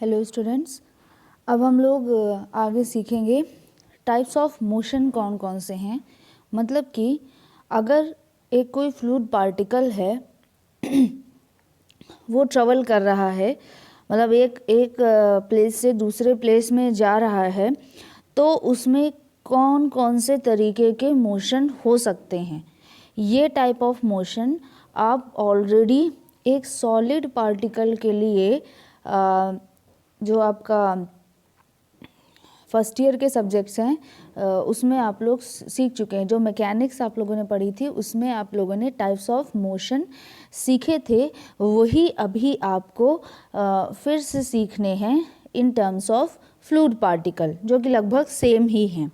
Hello students, अब हम लोग आगे सीखेंगे टाइप्स ऑफ मोशन कौन कौन से हैं। मतलब कि अगर एक कोई फ्लूइड पार्टिकल है वो ट्रेवल कर रहा है, मतलब एक प्लेस से दूसरे प्लेस में जा रहा है, तो उसमें कौन कौन से तरीके के मोशन हो सकते हैं। ये टाइप ऑफ मोशन आप ऑलरेडी एक सॉलिड पार्टिकल के लिए जो आपका फर्स्ट ईयर के सब्जेक्ट्स हैं उसमें आप लोग सीख चुके हैं। जो मैकेनिक्स आप लोगों ने पढ़ी थी उसमें आप लोगों ने टाइप्स ऑफ मोशन सीखे थे, वही अभी आपको फिर से सीखने हैं in terms of fluid particle, जो कि लगभग सेम ही हैं।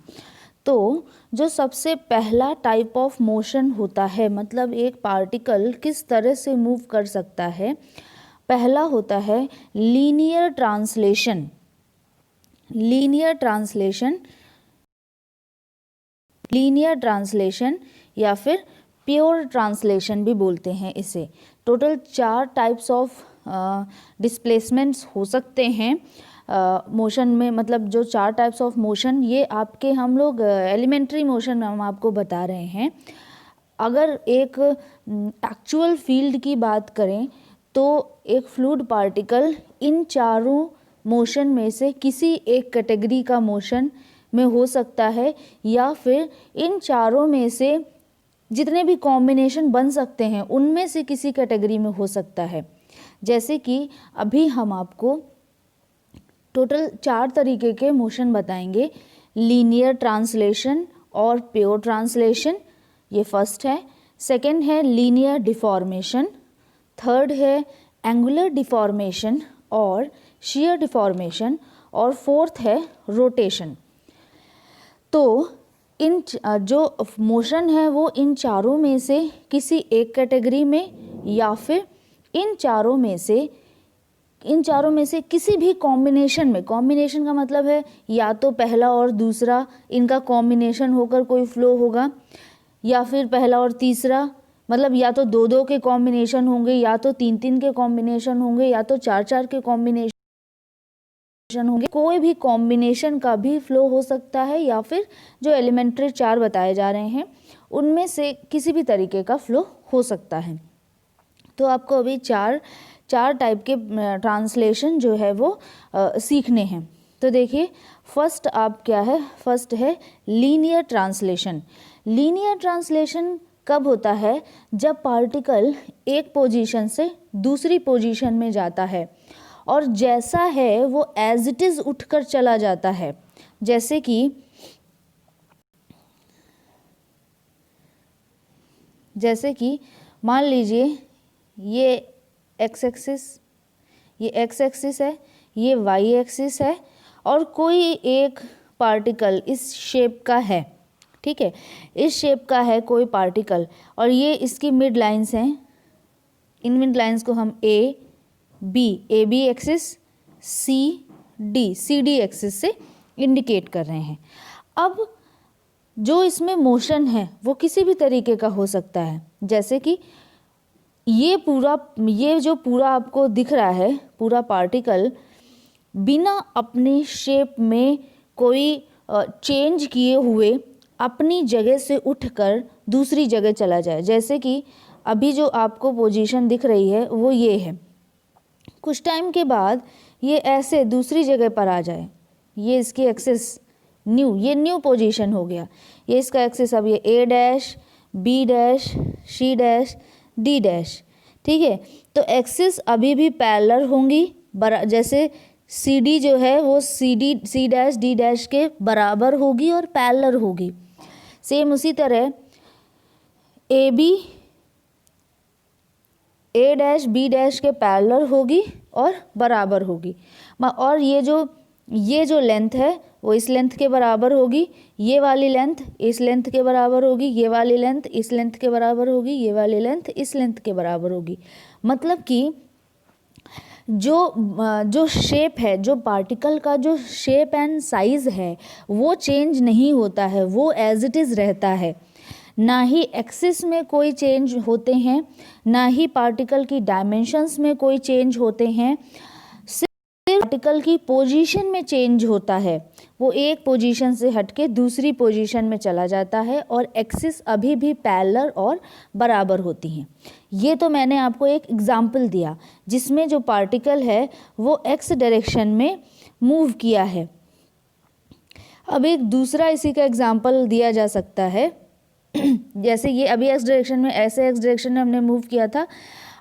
तो जो सबसे पहला टाइप ऑफ मोशन होता है, मतलब एक पार्टिकल किस तरह से मूव कर सकता है, पहला होता है लीनियर ट्रांसलेशन। लीनियर ट्रांसलेशन या फिर प्योर ट्रांसलेशन भी बोलते हैं इसे। टोटल 4 टाइप्स ऑफ डिस्प्लेसमेंट्स हो सकते हैं मोशन में। मतलब जो 4 टाइप्स ऑफ मोशन, ये आपके हम लोग एलिमेंट्री मोशन हम आपको बता रहे हैं। अगर एक एक्चुअल फील्ड की बात करें तो एक फ्लूइड पार्टिकल इन चारों मोशन में से किसी एक कैटेगरी का मोशन में हो सकता है, या फिर इन चारों में से जितने भी कॉम्बिनेशन बन सकते हैं उनमें से किसी कैटेगरी में हो सकता है। जैसे कि अभी हम आपको टोटल 4 तरीके के मोशन बताएंगे। लीनियर ट्रांसलेशन और प्योर ट्रांसलेशन, ये फर्स्ट है। सेकंड है लीनियर डिफॉर्मेशन, थर्ड है एंगुलर डिफॉर्मेशन और शेयर डिफॉर्मेशन, और फोर्थ है रोटेशन। तो इन जो मोशन है वो इन चारों में से किसी एक कैटेगरी में, या फिर इन चारों में से किसी भी कॉम्बिनेशन में। कॉम्बिनेशन का मतलब है या तो पहला और दूसरा इनका कॉम्बिनेशन होकर कोई फ्लो होगा, या फिर पहला और तीसरा, मतलब या तो 2-2 के कॉम्बिनेशन होंगे, या तो 3-3 के कॉम्बिनेशन होंगे, या तो 4-4 के कॉम्बिनेशन होंगे। कोई भी कॉम्बिनेशन का भी फ्लो हो सकता है, या फिर जो एलिमेंट्री 4 बताए जा रहे हैं उनमें से किसी भी तरीके का फ्लो हो सकता है। तो आपको अभी चार टाइप के ट्रांसलेशन जो है वो सीखने हैं। तो देखिए, फर्स्ट है लीनियर ट्रांसलेशन। लीनियर ट्रांसलेशन कब होता है? जब पार्टिकल एक पोजीशन से दूसरी पोजीशन में जाता है और जैसा है वो एज इट इज़ उठकर चला जाता है। जैसे कि मान लीजिए ये एक्स एक्सिस है, ये वाई एक्सिस है, और कोई एक पार्टिकल इस शेप का है, ठीक है, इस शेप का है कोई पार्टिकल, और ये इसकी मिड लाइंस हैं। इन मिड लाइंस को हम A B axis, C D axis से इंडिकेट कर रहे हैं। अब जो इसमें मोशन है वो किसी भी तरीके का हो सकता है। जैसे कि ये जो पूरा आपको दिख रहा है, पूरा पार्टिकल बिना अपनी शेप में कोई चेंज किए हुए अपनी जगह से उठकर दूसरी जगह चला जाए। जैसे कि अभी जो आपको पोजीशन दिख रही है वो ये है, कुछ टाइम के बाद ये ऐसे दूसरी जगह पर आ जाए। ये इसकी एक्सिस न्यू पोजीशन हो गया। ये इसका एक्सिस, अब ये A dash, B dash, C dash, D dash, ठीक है। तो एक्सिस अभी भी पैरेलल होंगी, जैसे सी डी जो है वो सी डैश डी डैश के बराबर होगी और पैरेलल होगी। सेम उसी तरह A B A dash B dash के पैरेलल होगी और बराबर होगी। और ये जो लेंथ है वो इस लेंथ के बराबर होगी, ये वाली लेंथ इस लेंथ के बराबर होगी, ये वाली लेंथ इस लेंथ के बराबर होगी, ये वाली लेंथ इस लेंथ के बराबर होगी। मतलब कि जो शेप है, जो पार्टिकल का जो शेप एंड साइज है वो चेंज नहीं होता है, वो एज इट इज़ रहता है। ना ही एक्सिस में कोई चेंज होते हैं, ना ही पार्टिकल की डायमेंशंस में कोई चेंज होते हैं। सिर्फ पार्टिकल की पोजीशन में चेंज होता है, वो एक पोजीशन से हटके दूसरी पोजीशन में चला जाता है और एक्सिस अभी भी पैरेलल और बराबर होती हैं। ये तो मैंने आपको एक एग्जाम्पल दिया जिसमें जो पार्टिकल है वो एक्स डायरेक्शन में मूव किया है। अब एक दूसरा इसी का एग्जाम्पल दिया जा सकता है जैसे ये अभी एक्स डायरेक्शन में, ऐसे एक्स डायरेक्शन में हमने मूव किया था,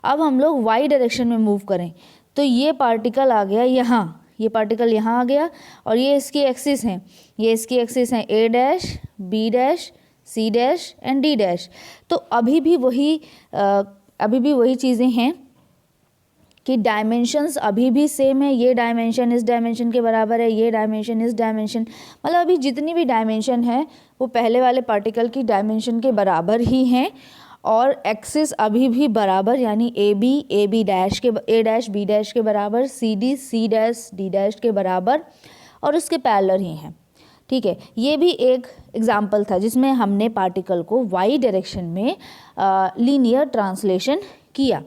अब हम लोग वाई डायरेक्शन में मूव करें तो ये पार्टिकल आ गया यहाँ, ये पार्टिकल यहाँ आ गया और ये इसकी एक्सिस हैं, ये इसकी एक्सिस हैं A dash, B dash, C dash and D dash. तो अभी भी वही चीज़ें हैं कि डायमेंशंस अभी भी सेम है, ये डायमेंशन इस डायमेंशन के बराबर है, ये डायमेंशन इस डायमेंशन, मतलब अभी जितनी भी डायमेंशन है वो पहले वाले पार्टिकल की डायमेंशन के बराबर ही हैं और एक्सिस अभी भी बराबर, यानी ए बी डैश के, ए डैश बी डैश के बराबर, सी डैश डी डैश के बराबर और उसके पैरेलल ही हैं। ठीक है, ये भी एक एग्जाम्पल था जिसमें हमने पार्टिकल को वाई डायरेक्शन में लीनियर ट्रांसलेशन किया।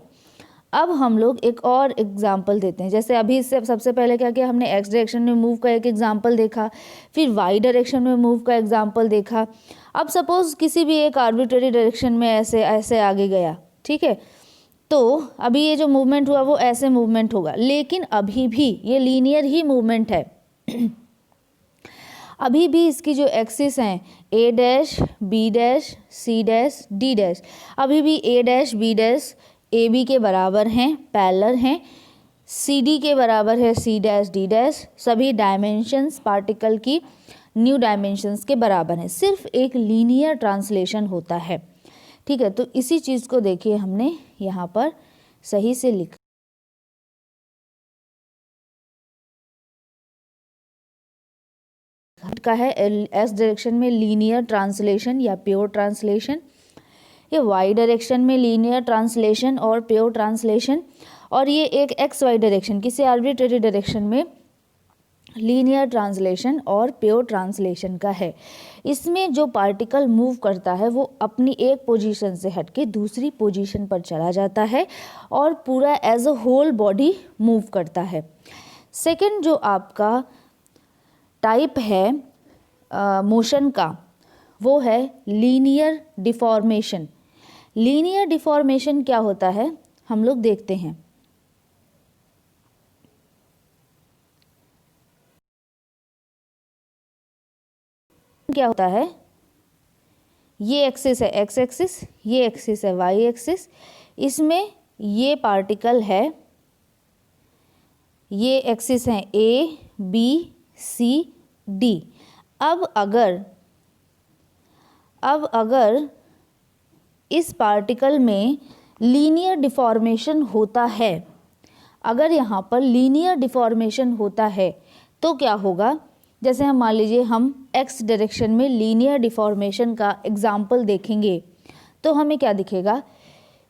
अब हम लोग एक और एग्जाम्पल देते हैं, जैसे अभी इससे सबसे पहले क्या किया, हमने एक्स डायरेक्शन में मूव का एक एग्जाम्पल देखा, फिर वाई डायरेक्शन में मूव का एग्जाम्पल देखा। अब सपोज किसी भी एक आर्बिट्रेरी डायरेक्शन में ऐसे आगे गया, ठीक है, तो अभी ये जो मूवमेंट हुआ वो ऐसे मूवमेंट होगा, लेकिन अभी भी ये लीनियर ही मूवमेंट है अभी भी इसकी जो एक्सिस हैं A dash, B dash, C dash, D dash, अभी भी A dash, B dash A B के बराबर हैं, पैरेलल हैं, सी डी के बराबर है सी डैश, डी डैश, सभी डायमेंशंस पार्टिकल की न्यू डायमेंशंस के बराबर हैं, सिर्फ एक लीनियर ट्रांसलेशन होता है। ठीक है, तो इसी चीज़ को देखिए हमने यहाँ पर सही से लिखा का है एस डायरेक्शन में लीनियर ट्रांसलेशन या प्योर ट्रांसलेशन, ये वाई डायरेक्शन में लीनियर ट्रांसलेशन और प्योर ट्रांसलेशन, और ये एक एक्स वाई डायरेक्शन किसी आर्बिट्रेरी डायरेक्शन में लीनियर ट्रांसलेशन और प्योर ट्रांसलेशन का है। इसमें जो पार्टिकल मूव करता है वो अपनी एक पोजीशन से हटके दूसरी पोजीशन पर चला जाता है और पूरा as a whole body move करता है। सेकंड जो आपका टाइप है मोशन का वो है लीनियर डिफॉर्मेशन। लीनियर डिफॉर्मेशन क्या होता है हम लोग देखते हैं। क्या होता है, ये एक्सिस है एक्स एक्सिस, ये एक्सिस है वाई एक्सिस, इसमें ये पार्टिकल है, ये एक्सिस हैं ए बी सी डी। अब अगर इस पार्टिकल में लीनियर डिफॉर्मेशन होता है, अगर यहाँ पर लीनियर डिफॉर्मेशन होता है तो क्या होगा, जैसे हम मान लीजिए हम एक्स डायरेक्शन में लीनियर डिफॉर्मेशन का एग्जाम्पल देखेंगे तो हमें क्या दिखेगा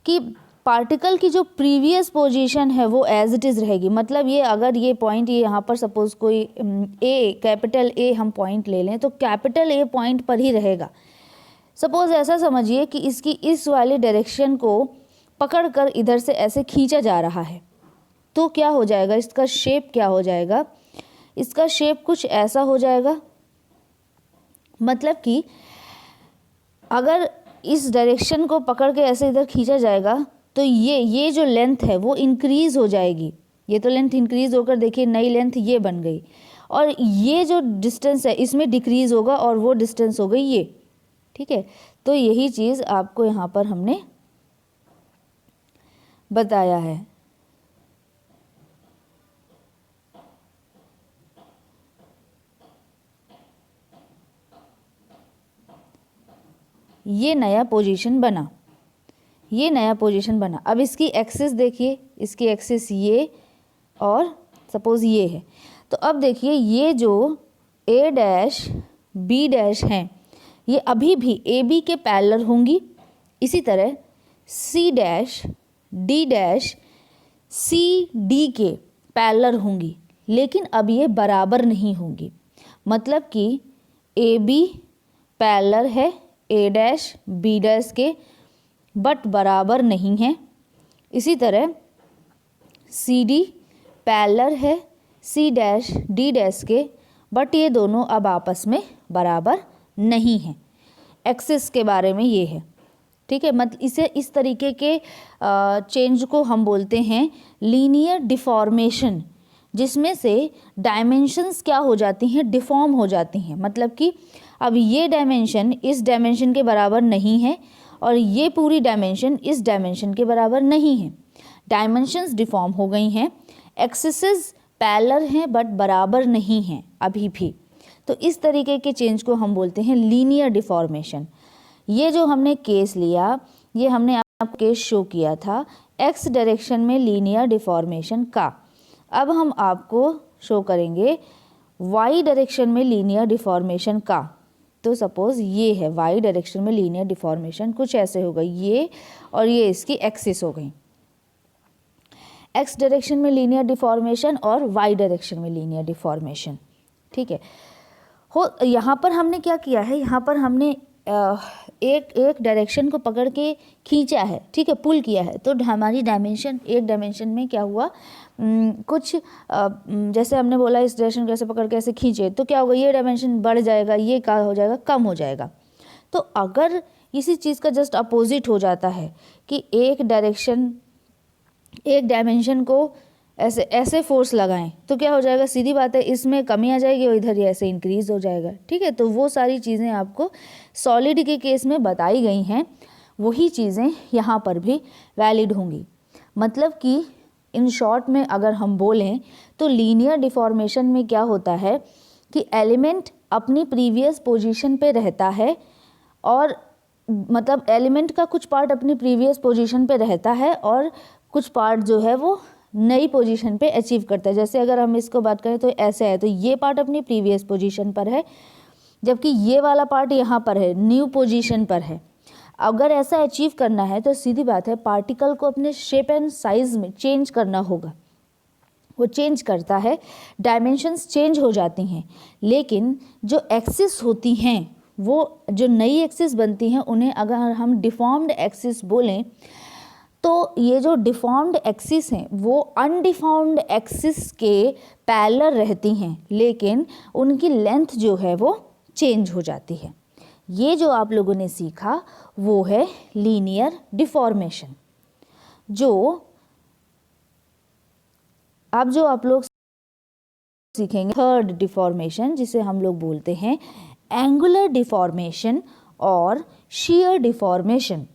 कि पार्टिकल की जो प्रीवियस पोजीशन है वो एज इट इज़ रहेगी। मतलब ये अगर ये पॉइंट, ये यहाँ पर सपोज कोई ए, कैपिटल ए हम पॉइंट ले लें तो कैपिटल ए पॉइंट पर ही रहेगा। सपोज ऐसा समझिए कि इसकी इस वाली डायरेक्शन को पकड़कर इधर से ऐसे खींचा जा रहा है, तो क्या हो जाएगा, इसका शेप क्या हो जाएगा, इसका शेप कुछ ऐसा हो जाएगा। मतलब कि अगर इस डायरेक्शन को पकड़ के ऐसे इधर खींचा जाएगा तो ये जो लेंथ है वो इंक्रीज़ हो जाएगी, ये तो लेंथ इंक्रीज़ होकर देखिए नई लेंथ ये बन गई, और ये जो डिस्टेंस है इसमें डिक्रीज़ होगा और वो डिस्टेंस हो गई ये। ठीक है, तो यही चीज़ आपको यहाँ पर हमने बताया है। ये नया पोजीशन बना, ये नया पोजीशन बना। अब इसकी एक्सिस देखिए, इसकी एक्सिस ये और सपोज ये है, तो अब देखिए ये जो ए डैश बी डैश हैं ये अभी भी ए बी के पैरेलल होंगी, इसी तरह C dash D dash C D के पैरेलल होंगी, लेकिन अब ये बराबर नहीं होंगी। मतलब कि ए बी पैरेलल है ए डैश बी डैश के, बट बराबर नहीं है। इसी तरह सी डी पैरेलल है सी डैश डी डैश के, बट ये दोनों अब आपस में बराबर नहीं हैं। एक्सिस के बारे में ये है, ठीक है। मतलब इसे इस तरीके के चेंज को हम बोलते हैं लीनियर डिफॉर्मेशन, जिसमें से डायमेंशंस क्या हो जाती हैं, डिफॉर्म हो जाती हैं। मतलब कि अब ये डायमेंशन इस डायमेंशन के बराबर नहीं है और ये पूरी डायमेंशन इस डायमेंशन के बराबर नहीं है। डायमेंशंस डिफॉर्म हो गई हैं, एक्सिसेस पैरेलल हैं बट बराबर नहीं हैं अभी भी। तो इस तरीके के चेंज को हम बोलते हैं लीनियर डिफॉर्मेशन। ये जो हमने केस लिया, ये हमने आपको केस शो किया था एक्स डायरेक्शन में लीनियर डिफॉर्मेशन का। अब हम आपको शो करेंगे वाई डायरेक्शन में लीनियर डिफॉर्मेशन का। तो सपोज ये है वाई डायरेक्शन में लीनियर डिफॉर्मेशन, कुछ ऐसे हो गई ये, और ये इसकी एक्सिस हो गई। एक्स डायरेक्शन में लीनियर डिफॉर्मेशन और वाई डायरेक्शन में लीनियर डिफॉर्मेशन, ठीक है। यहाँ पर हमने क्या किया है, यहाँ पर हमने एक डायरेक्शन को पकड़ के खींचा है, ठीक है, पुल किया है। तो हमारी डायमेंशन, एक डायमेंशन में क्या हुआ, कुछ जैसे हमने बोला इस डायरेक्शन को ऐसे पकड़ के ऐसे खींचे, तो क्या होगा, ये डायमेंशन बढ़ जाएगा, ये क्या हो जाएगा, कम हो जाएगा। तो अगर इसी चीज़ का जस्ट अपोजिट हो जाता है कि एक डायमेंशन को ऐसे ऐसे फोर्स लगाएं, तो क्या हो जाएगा, सीधी बात है, इसमें कमी आ जाएगी और इधर ही ऐसे इंक्रीज हो जाएगा, ठीक है। तो वो सारी चीज़ें आपको सॉलिड के केस में बताई गई हैं, वही चीज़ें यहाँ पर भी वैलिड होंगी। मतलब कि इन शॉर्ट में अगर हम बोलें तो लीनियर डिफॉर्मेशन में क्या होता है कि एलिमेंट अपनी प्रीवियस पोजीशन पे रहता है, और मतलब एलिमेंट का कुछ पार्ट अपनी प्रीवियस पोजीशन पे रहता है और कुछ पार्ट जो है वो नई पोजीशन पे अचीव करता है। जैसे अगर हम इसको बात करें तो ऐसे है, तो ये पार्ट अपनी प्रीवियस पोजीशन पर है, जबकि ये वाला पार्ट यहाँ पर है, न्यू पोजीशन पर है। अगर ऐसा अचीव करना है तो सीधी बात है, पार्टिकल को अपने शेप एंड साइज में चेंज करना होगा। वो चेंज करता है, डायमेंशंस चेंज हो जाती हैं, लेकिन जो एक्सिस होती हैं, वो जो नई एक्सिस बनती हैं, उन्हें अगर हम डिफॉर्म्ड एक्सिस बोलें, तो ये जो डिफॉर्म्ड एक्सिस हैं वो अनडिफॉर्म्ड एक्सिस के पैरेलल रहती हैं, लेकिन उनकी लेंथ जो है वो चेंज हो जाती है। ये जो आप लोगों ने सीखा वो है लीनियर डिफॉर्मेशन। जो आप लोग सीखेंगे थर्ड डिफॉर्मेशन, जिसे हम लोग बोलते हैं एंगुलर डिफॉर्मेशन और शेयर डिफॉर्मेशन।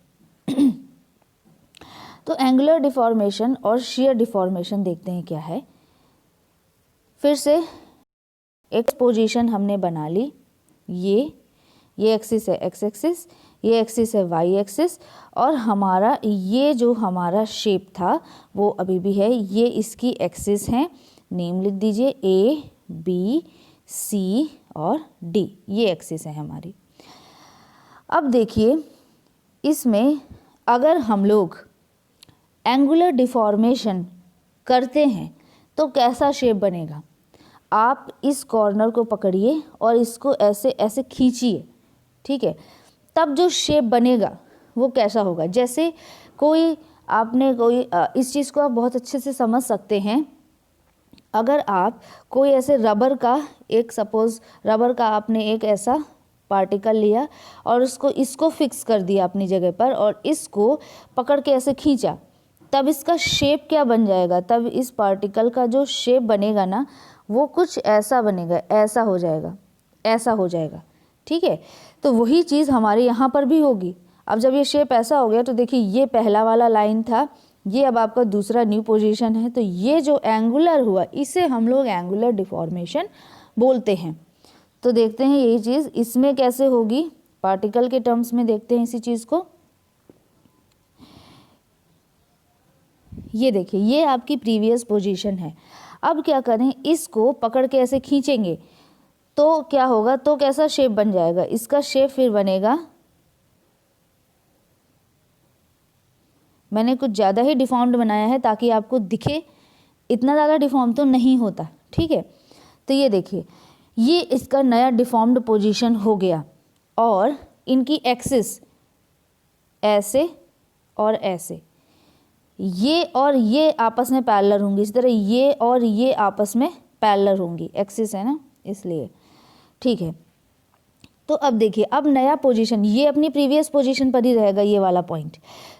तो एंगुलर डिफॉर्मेशन और शेयर डिफॉर्मेशन देखते हैं क्या है। फिर से एक पोजीशन हमने बना ली, ये एक्सिस है एक्स एक्सिस, ये एक्सिस है वाई एक्सिस, और हमारा ये जो हमारा शेप था वो अभी भी है, ये इसकी एक्सिस हैं, नेम लिख दीजिए ए बी सी और डी, ये एक्सिस है हमारी। अब देखिए इसमें अगर हम लोग एंगुलर डिफॉर्मेशन करते हैं तो कैसा शेप बनेगा। आप इस कॉर्नर को पकड़िए और इसको ऐसे ऐसे खींचिए, ठीक है, तब जो शेप बनेगा वो कैसा होगा। जैसे इस चीज़ को आप बहुत अच्छे से समझ सकते हैं। अगर आप कोई ऐसे रबर का आपने एक ऐसा पार्टिकल लिया और इसको फिक्स कर दिया अपनी जगह पर, और इसको पकड़ के ऐसे खींचा, तब इसका शेप क्या बन जाएगा, तब इस पार्टिकल का जो शेप बनेगा ना वो कुछ ऐसा बनेगा, ऐसा हो जाएगा, ठीक है। तो वही चीज़ हमारे यहाँ पर भी होगी। अब जब ये शेप ऐसा हो गया तो देखिए ये पहला वाला लाइन था, ये अब आपका दूसरा न्यू पोजीशन है, तो ये जो एंगुलर हुआ इसे हम लोग एंगुलर डिफॉर्मेशन बोलते हैं। तो देखते हैं यही चीज़ इसमें कैसे होगी, पार्टिकल के टर्म्स में देखते हैं इसी चीज़ को। ये देखिए ये आपकी प्रीवियस पोजीशन है। अब क्या करें, इसको पकड़ के ऐसे खींचेंगे तो क्या होगा, तो कैसा शेप बन जाएगा, इसका शेप फिर बनेगा, मैंने कुछ ज़्यादा ही डिफॉर्म्ड बनाया है ताकि आपको दिखे, इतना ज़्यादा डिफॉर्म तो नहीं होता, ठीक है। तो ये देखिए ये इसका नया डिफॉर्म्ड पोजीशन हो गया, और इनकी एक्सिस ऐसे और ऐसे, ये और ये आपस में पैरेलल होंगी, इस तरह ये और ये आपस में पैरेलल होंगी, एक्सिस है ना इसलिए, ठीक है। तो अब देखिए, अब नया पोजीशन, ये अपनी प्रीवियस पोजीशन पर ही रहेगा ये वाला पॉइंट।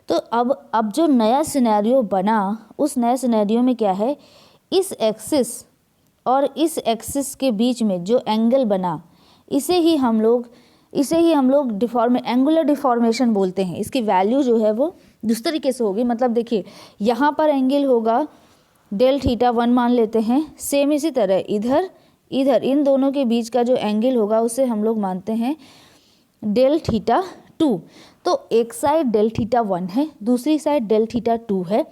तो अब जो नया सिनेरियो बना, उस नए सिनेरियो में क्या है, इस एक्सिस और इस एक्सिस के बीच में जो एंगल बना, इसे ही हम लोग एंगुलर डिफॉर्मेशन बोलते हैं। इसकी वैल्यू जो है वो दूसरे तरीके से होगी, मतलब देखिए यहाँ पर एंगल होगा डेल थीटा 1 मान लेते हैं, सेम इसी तरह इधर इन दोनों के बीच का जो एंगल होगा उसे हम लोग मानते हैं डेल थीटा 2। तो एक साइड डेल थीटा 1 है, दूसरी साइड डेल थीटा 2 है।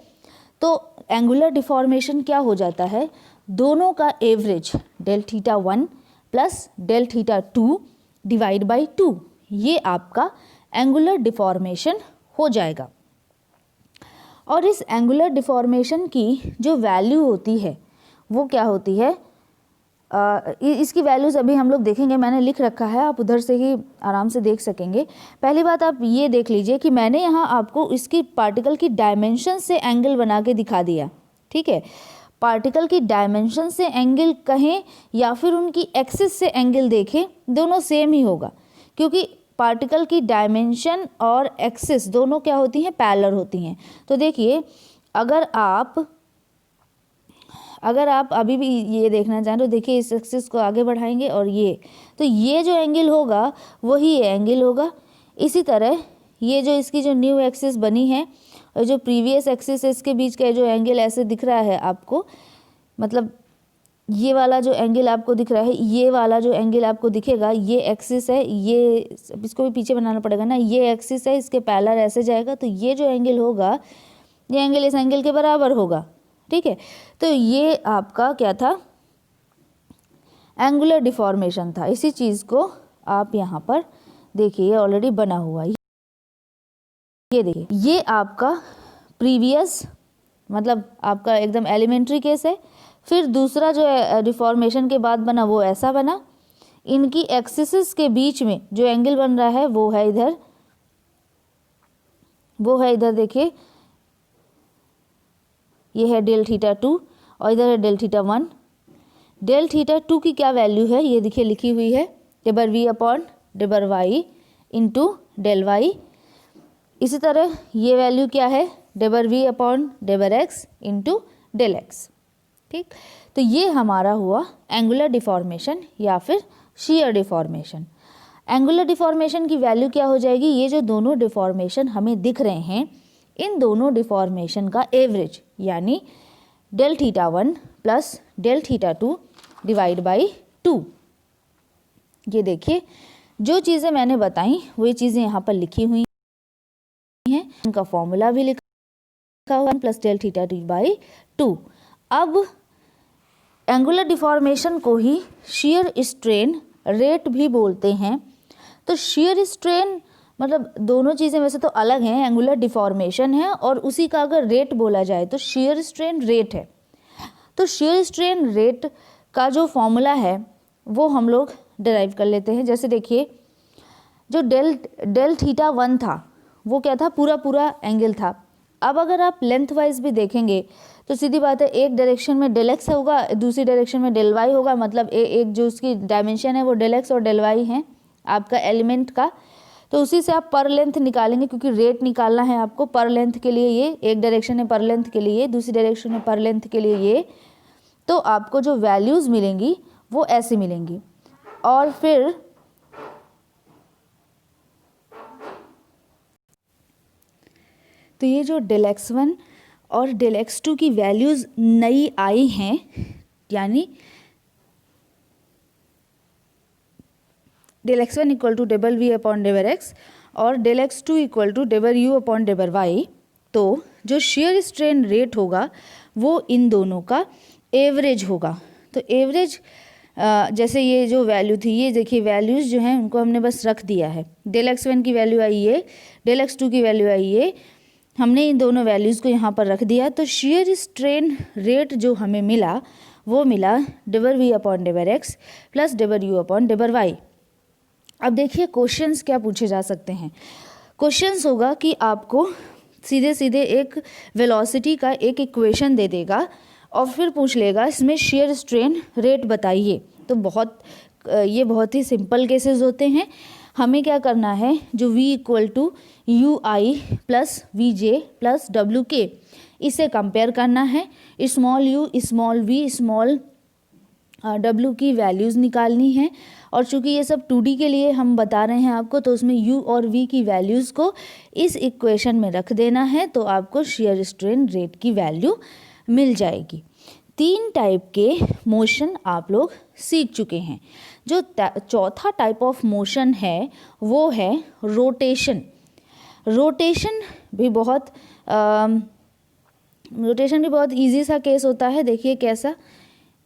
तो एंगुलर डिफॉर्मेशन क्या हो जाता है, दोनों का average del theta 1 plus del theta 2 divide by 2, ये आपका एंगुलर डिफॉर्मेशन हो जाएगा। और इस एंगुलर डिफॉर्मेशन की जो वैल्यू होती है वो क्या होती है, इसकी वैल्यूज़ अभी हम लोग देखेंगे, मैंने लिख रखा है, आप उधर से ही आराम से देख सकेंगे। पहली बात आप ये देख लीजिए कि मैंने यहाँ आपको इसकी पार्टिकल की डायमेंशन से एंगल बना के दिखा दिया, ठीक है। पार्टिकल की डायमेंशन से एंगल कहें या फिर उनकी एक्सिस से एंगल देखें, दोनों सेम ही होगा, क्योंकि पार्टिकल की डायमेंशन और एक्सिस दोनों क्या होती हैं, पैरेलल होती हैं। तो देखिए, अगर आप अभी भी ये देखना चाहें तो देखिए, इस एक्सिस को आगे बढ़ाएंगे और तो ये जो एंगल होगा वही ये एंगल होगा। इसी तरह ये जो इसकी जो न्यू एक्सिस बनी है और जो प्रीवियस एक्सिस है, इसके बीच का जो एंगल ऐसे दिख रहा है आपको, मतलब ये वाला जो एंगल आपको दिख रहा है, ये वाला जो एंगल आपको दिखेगा, ये एक्सिस है, ये इसको भी पीछे बनाना पड़ेगा ना, ये एक्सिस है, इसके पैरेलल ऐसे जाएगा, तो ये जो एंगल होगा, ये एंगल इस एंगल के बराबर होगा, ठीक है। तो ये आपका क्या था, एंगुलर डिफॉर्मेशन था। इसी चीज़ को आप यहाँ पर देखिए, ऑलरेडी बना हुआ है, ये देखिए, ये आपका प्रीवियस, मतलब आपका एकदम एलिमेंट्री केस है। फिर दूसरा जो डिफॉर्मेशन के बाद बना वो ऐसा बना, इनकी एक्सिस के बीच में जो एंगल बन रहा है वो है इधर, देखिए ये है डेल थीटा 2 और इधर है डेल थीटा 1। डेल थीटा 2 की क्या वैल्यू है, ये देखिए लिखी हुई है, debar v upon debar y into del y. इसी तरह ये वैल्यू क्या है, debar v upon debar x into del x, ठीक। तो ये हमारा हुआ एंगुलर डिफॉर्मेशन या फिर शेयर डिफॉर्मेशन। एंगुलर डिफॉर्मेशन की वैल्यू क्या हो जाएगी, ये जो दोनों डिफॉर्मेशन हमें दिख रहे हैं, इन दोनों डिफॉर्मेशन का एवरेज, यानी del theta 1 plus del theta 2 divide by 2। ये देखिए, जो चीज़ें मैंने बताई वो चीज़ें यहाँ पर लिखी हुई हैं, उनका फॉर्मूला भी लिखा हुआ है, प्लस डेल थीटा 2 बाई 2। अब एंगुलर डिफॉर्मेशन को ही शेयर स्ट्रेन रेट भी बोलते हैं। तो शेयर स्ट्रेन मतलब दोनों चीज़ें वैसे तो अलग हैं, एंगुलर डिफॉर्मेशन है और उसी का अगर रेट बोला जाए तो शेयर स्ट्रेन रेट है। तो शेयर स्ट्रेन रेट का जो फॉर्मूला है वो हम लोग डिराइव कर लेते हैं। जैसे देखिए, जो डेल थीटा 1 था वो क्या था, पूरा एंगल था। अब अगर आप लेंथ वाइज भी देखेंगे तो सीधी बात है, एक डायरेक्शन में डेल एक्स होगा, दूसरी डायरेक्शन में डेल वाई होगा, मतलब एक जो उसकी डायमेंशन है वो डेल एक्स और डेल वाई है आपका एलिमेंट का। तो उसी से आप पर लेंथ निकालेंगे, क्योंकि रेट निकालना है आपको पर लेंथ के लिए, ये एक डायरेक्शन में पर लेंथ के लिए, दूसरी डायरेक्शन में पर लेंथ के लिए ये। तो आपको जो वैल्यूज़ मिलेंगी वो ऐसे मिलेंगी। और फिर तो ये जो डेल x1 और डेल x2 की वैल्यूज़ नई आई हैं, यानी del x1 equal to debar v upon debar x और del x2 equal to debar u upon debar y. तो जो शेयर स्ट्रेन रेट होगा वो इन दोनों का एवरेज होगा। तो एवरेज जैसे ये जो वैल्यू थी, ये देखिए वैल्यूज़ जो हैं उनको हमने बस रख दिया है। डेल x1 की वैल्यू आई ये, डेल x2 की वैल्यू आई ये, हमने इन दोनों वैल्यूज़ को यहाँ पर रख दिया। तो शेयर स्ट्रेन रेट जो हमें मिला वो मिला debar v upon debar x plus debar u upon debar y. अब देखिए क्वेश्चंस क्या पूछे जा सकते हैं। क्वेश्चंस होगा कि आपको सीधे सीधे एक वेलोसिटी का एक इक्वेशन दे देगा और फिर पूछ लेगा इसमें shear strain रेट बताइए। तो ये बहुत ही सिंपल केसेस होते हैं। हमें क्या करना है, जो V equal to U I plus V J plus W K, इसे कंपेयर करना है। Small U, small V, small W की वैल्यूज़ निकालनी है। और चूंकि ये सब 2D के लिए हम बता रहे हैं आपको, तो उसमें u और v की वैल्यूज़ को इस इक्वेशन में रख देना है, तो आपको shear strain रेट की वैल्यू मिल जाएगी। 3 टाइप के मोशन आप लोग सीख चुके हैं। जो चौथा टाइप ऑफ मोशन है वो है रोटेशन। रोटेशन भी बहुत ईजी सा केस होता है। देखिए कैसा,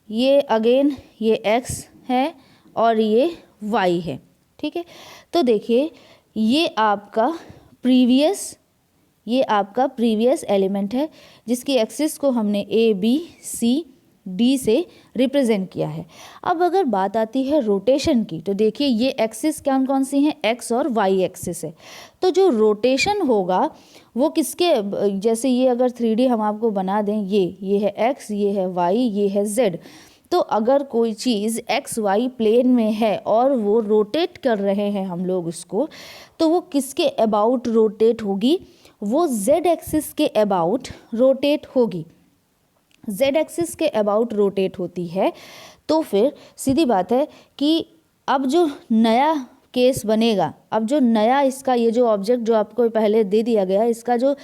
ये अगेन ये x है और ये y है, ठीक है। तो देखिए ये आपका प्रीवियस एलिमेंट है जिसकी एक्सिस को हमने a b c d से रिप्रेजेंट किया है। अब अगर बात आती है रोटेशन की, तो देखिए ये एक्सिस कौन कौन सी हैं, x और y एक्सिस है। तो जो रोटेशन होगा वो किसके, जैसे ये अगर 3D हम आपको बना दें, ये है x, ये है y, ये है z। तो अगर कोई चीज़ एक्स वाई प्लेन में है और वो रोटेट कर रहे हैं हम लोग उसको, तो वो किसके अबाउट रोटेट होगी, वो जेड एक्सिस के अबाउट रोटेट होगी। जेड एक्सिस के अबाउट रोटेट होती है। तो फिर सीधी बात है कि अब जो नया केस बनेगा, अब जो नया इसका ये जो ऑब्जेक्ट जो आपको पहले दे दिया गया, इसका जो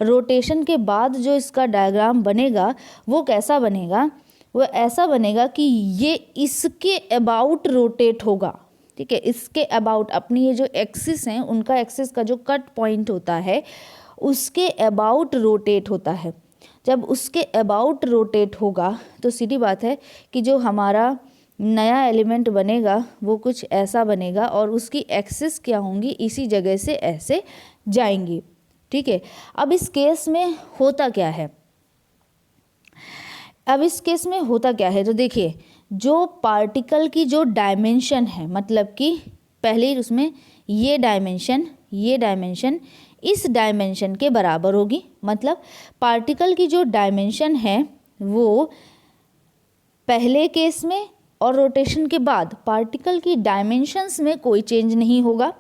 रोटेशन के बाद जो इसका डायग्राम बनेगा वो कैसा बनेगा, वो ऐसा बनेगा कि ये इसके अबाउट रोटेट होगा, ठीक है। इसके अबाउट, अपनी ये जो एक्सिस हैं उनका एक्सिस का जो कट पॉइंट होता है उसके अबाउट रोटेट होता है। जब उसके अबाउट रोटेट होगा तो सीधी बात है कि जो हमारा नया एलिमेंट बनेगा वो कुछ ऐसा बनेगा और उसकी एक्सिस क्या होंगी, इसी जगह से ऐसे जाएंगी, ठीक है। अब इस केस में होता क्या है, तो देखिए जो पार्टिकल की जो डायमेंशन है, मतलब कि पहले ही उसमें ये डायमेंशन इस डायमेंशन के बराबर होगी। मतलब पार्टिकल की जो डायमेंशन है वो पहले केस में और रोटेशन के बाद पार्टिकल की डायमेंशंस में कोई चेंज नहीं होगा।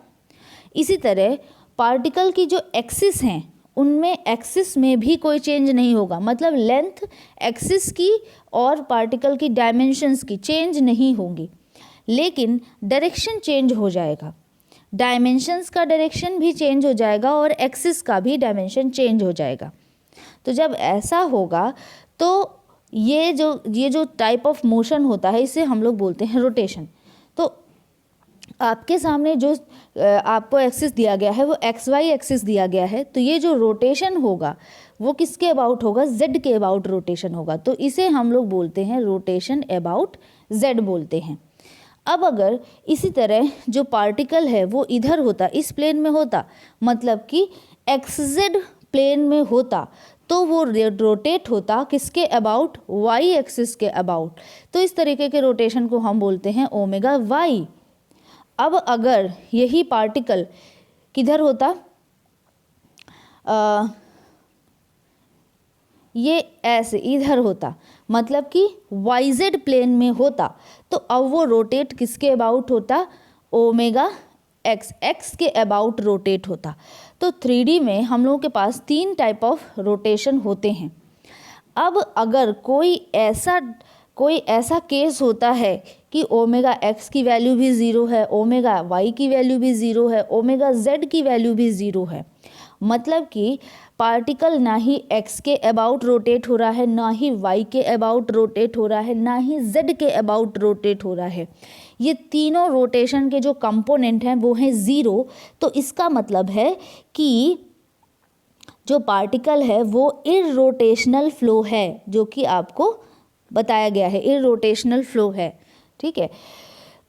इसी तरह पार्टिकल की जो एक्सिस हैं उनमें एक्सिस में भी कोई चेंज नहीं होगा। मतलब लेंथ एक्सिस की और पार्टिकल की डायमेंशंस की चेंज नहीं होगी, लेकिन डायरेक्शन चेंज हो जाएगा। डायमेंशंस का डायरेक्शन भी चेंज हो जाएगा और एक्सिस का भी डायमेंशन चेंज हो जाएगा। तो जब ऐसा होगा तो ये जो टाइप ऑफ मोशन होता है इसे हम लोग बोलते हैं रोटेशन। तो आपके सामने जो आपको एक्सिस दिया गया है वो एक्स वाई एक्सिस दिया गया है, तो ये जो रोटेशन होगा वो किसके अबाउट होगा, जेड के अबाउट रोटेशन होगा। तो इसे हम लोग बोलते हैं रोटेशन अबाउट जेड बोलते हैं। अब अगर इसी तरह जो पार्टिकल है वो इधर होता, इस प्लेन में होता, मतलब कि एक्स जेड प्लेन में होता, तो वो रोटेट होता किसके अबाउट, वाई एक्सिस के अबाउट। तो इस तरीके के रोटेशन को हम बोलते हैं ओमेगा वाई। अब अगर यही पार्टिकल किधर होता, ये ऐसे इधर होता, मतलब कि वाई जेड प्लेन में होता, तो अब वो रोटेट किसके अबाउट होता, ओमेगा एक्स के अबाउट रोटेट होता। तो 3D में हम लोगों के पास 3 टाइप ऑफ रोटेशन होते हैं। अब अगर कोई ऐसा केस होता है कि ओमेगा एक्स की वैल्यू भी 0 है, ओमेगा वाई की वैल्यू भी 0 है, ओमेगा जेड की वैल्यू भी 0 है, मतलब कि पार्टिकल ना ही एक्स के अबाउट रोटेट हो रहा है, ना ही वाई के अबाउट रोटेट हो रहा है, ना ही जेड के अबाउट रोटेट हो रहा है। ये तीनों रोटेशन के जो कंपोनेंट हैं वो हैं 0। तो इसका मतलब है कि जो पार्टिकल है वो इररोटेशनल फ्लो है, जो कि आपको बताया गया है, इररोटेशनल फ्लो है, ठीक है।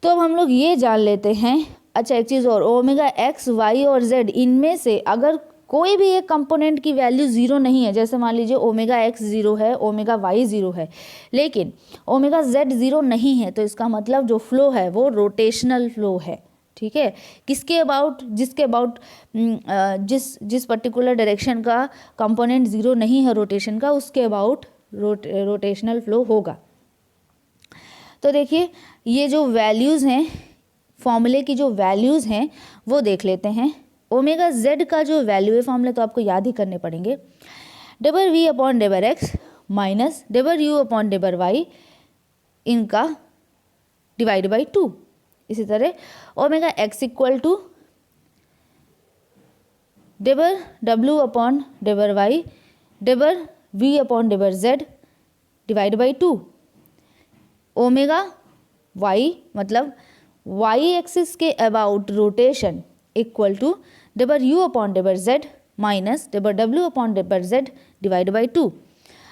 तो अब हम लोग ये जान लेते हैं। अच्छा एक चीज़ और, ओमेगा एक्स वाई और जेड इनमें से अगर कोई भी एक कंपोनेंट की वैल्यू 0 नहीं है, जैसे मान लीजिए ओमेगा एक्स 0 है, ओमेगा वाई 0 है, लेकिन ओमेगा जेड 0 नहीं है, तो इसका मतलब जो फ्लो है वो रोटेशनल फ्लो है, ठीक है। किसके अबाउट, जिसके अबाउट जिस पर्टिकुलर डायरेक्शन का कंपोनेंट 0 नहीं है रोटेशन का, उसके अबाउट रोटेशनल फ्लो होगा। तो देखिए ये जो वैल्यूज़ हैं, फॉर्मूले की जो वैल्यूज़ हैं वो देख लेते हैं। ओमेगा जेड का जो वैल्यू है, फॉर्मूले तो आपको याद ही करने पड़ेंगे, debar v upon debar x minus debar u upon debar y इनका डिवाइड बाई 2। इसी तरह omega x equal to debar डब्ल्यू upon debar y debar v upon debar z divide by 2। Omega y मतलब वाई एक्सिस के about rotation equal to debar u upon debar z minus debar डब्ल्यू upon debar z divide by 2।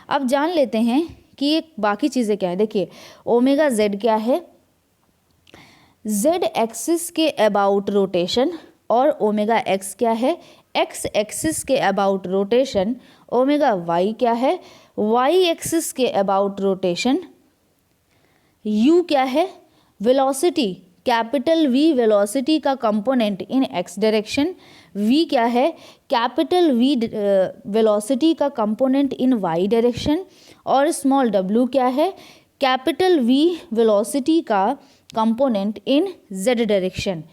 अब जान लेते हैं कि ये बाकी चीज़ें क्या है। देखिए ओमेगा जेड क्या है, जेड एक्सिस के अबाउट रोटेशन, और ओमेगा एक्स क्या है, एक्स एक्सिस के अबाउट रोटेशन। ओमेगा वाई क्या है, वाई एक्सिस के अबाउट रोटेशन। यू क्या है, वेलोसिटी, कैपिटल वी वेलोसिटी का component in X direction. V क्या है, कैपिटल वी वेलोसिटी का कंपोनेंट इन वाई डायरेक्शन। और स्मॉल डब्ल्यू क्या है, कैपिटल वी वेलोसिटी का component in Z direction.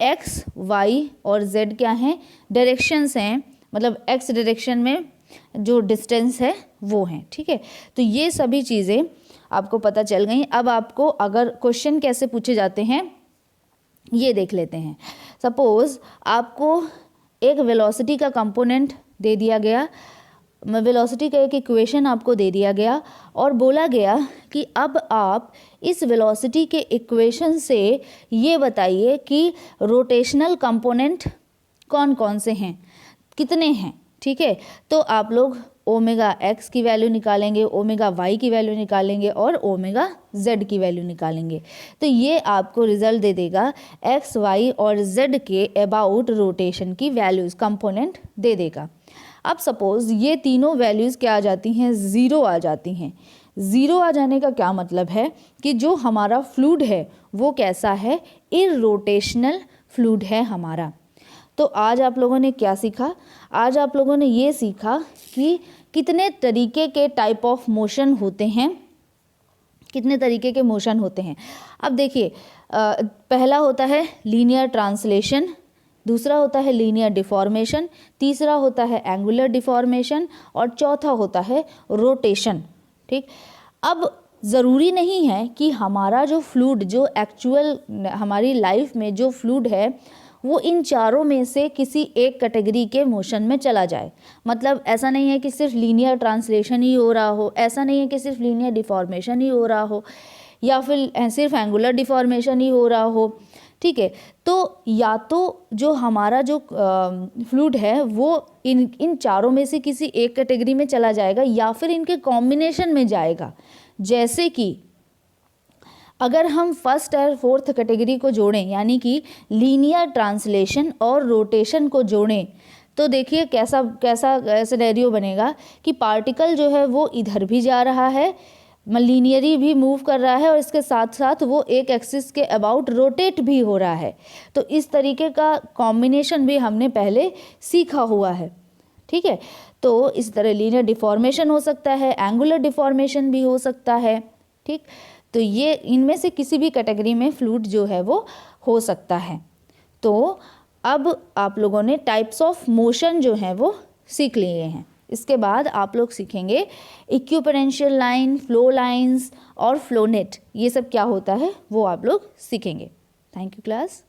X Y और जेड क्या हैं, डायरेक्शंस हैं, मतलब एक्स डायरेक्शन में जो डिस्टेंस है वो हैं। ठीक है, तो ये सभी चीज़ें आपको पता चल गई। अब आपको अगर क्वेश्चन कैसे पूछे जाते हैं ये देख लेते हैं। सपोज आपको एक वेलोसिटी का कंपोनेंट दे दिया गया, वेलोसिटी का एक इक्वेशन आपको दे दिया गया और बोला गया कि अब आप इस वेलोसिटी के इक्वेशन से ये बताइए कि रोटेशनल कंपोनेंट कौन कौन से हैं, कितने हैं। ठीक है, तो आप लोग ओमेगा एक्स की वैल्यू निकालेंगे, ओमेगा वाई की वैल्यू निकालेंगे और ओमेगा जेड की वैल्यू निकालेंगे। तो ये आपको रिजल्ट दे देगा एक्स वाई और जेड के अबाउट रोटेशन की वैल्यूज़, कंपोनेंट दे देगा। अब सपोज़ ये तीनों वैल्यूज़ क्या आ जाती हैं, ज़ीरो आ जाती हैं। ज़ीरो आ जाने का क्या मतलब है कि जो हमारा फ्लूइड है वो कैसा है, इररोटेशनल फ्लूइड है हमारा। तो आज आप लोगों ने क्या सीखा, आज आप लोगों ने ये सीखा कि कितने तरीके के टाइप ऑफ मोशन होते हैं, कितने तरीके के मोशन होते हैं। अब देखिए पहला होता है लीनियर ट्रांसलेशन, दूसरा होता है लीनियर डिफॉर्मेशन, तीसरा होता है एंगुलर डिफॉर्मेशन और चौथा होता है रोटेशन। ठीक, अब ज़रूरी नहीं है कि हमारा जो फ्लूइड, जो एक्चुअल हमारी लाइफ में जो फ्लूइड है वो इन चारों में से किसी एक कैटेगरी के मोशन में चला जाए। मतलब ऐसा नहीं है कि सिर्फ लीनियर ट्रांसलेशन ही हो रहा हो, ऐसा नहीं है कि सिर्फ लीनियर डिफॉर्मेशन ही हो रहा हो, या फिर सिर्फ एंगुलर डिफॉर्मेशन ही हो रहा हो। ठीक है, तो या तो जो हमारा जो फ्लूइड है वो इन चारों में से किसी एक कैटेगरी में चला जाएगा या फिर इनके कॉम्बिनेशन में जाएगा। जैसे कि अगर हम फर्स्ट और फोर्थ कैटेगरी को जोड़ें, यानी कि लीनियर ट्रांसलेशन और रोटेशन को जोड़ें, तो देखिए कैसा कैसा सिनेरियो बनेगा कि पार्टिकल जो है वो इधर भी जा रहा है, लीनियरी भी मूव कर रहा है और इसके साथ साथ वो एक एक्सिस के अबाउट रोटेट भी हो रहा है। तो इस तरीके का कॉम्बिनेशन भी हमने पहले सीखा हुआ है। ठीक है, तो इस तरह लीनियर डिफॉर्मेशन हो सकता है, एंगुलर डिफॉर्मेशन भी हो सकता है। ठीक, तो ये इनमें से किसी भी कैटेगरी में फ्लूइड जो है वो हो सकता है। तो अब आप लोगों ने टाइप्स ऑफ मोशन जो है वो सीख लिए हैं। इसके बाद आप लोग सीखेंगे इक्विपोटेंशियल लाइन, फ्लो लाइंस और फ्लो नेट, ये सब क्या होता है वो आप लोग सीखेंगे। Thank you class.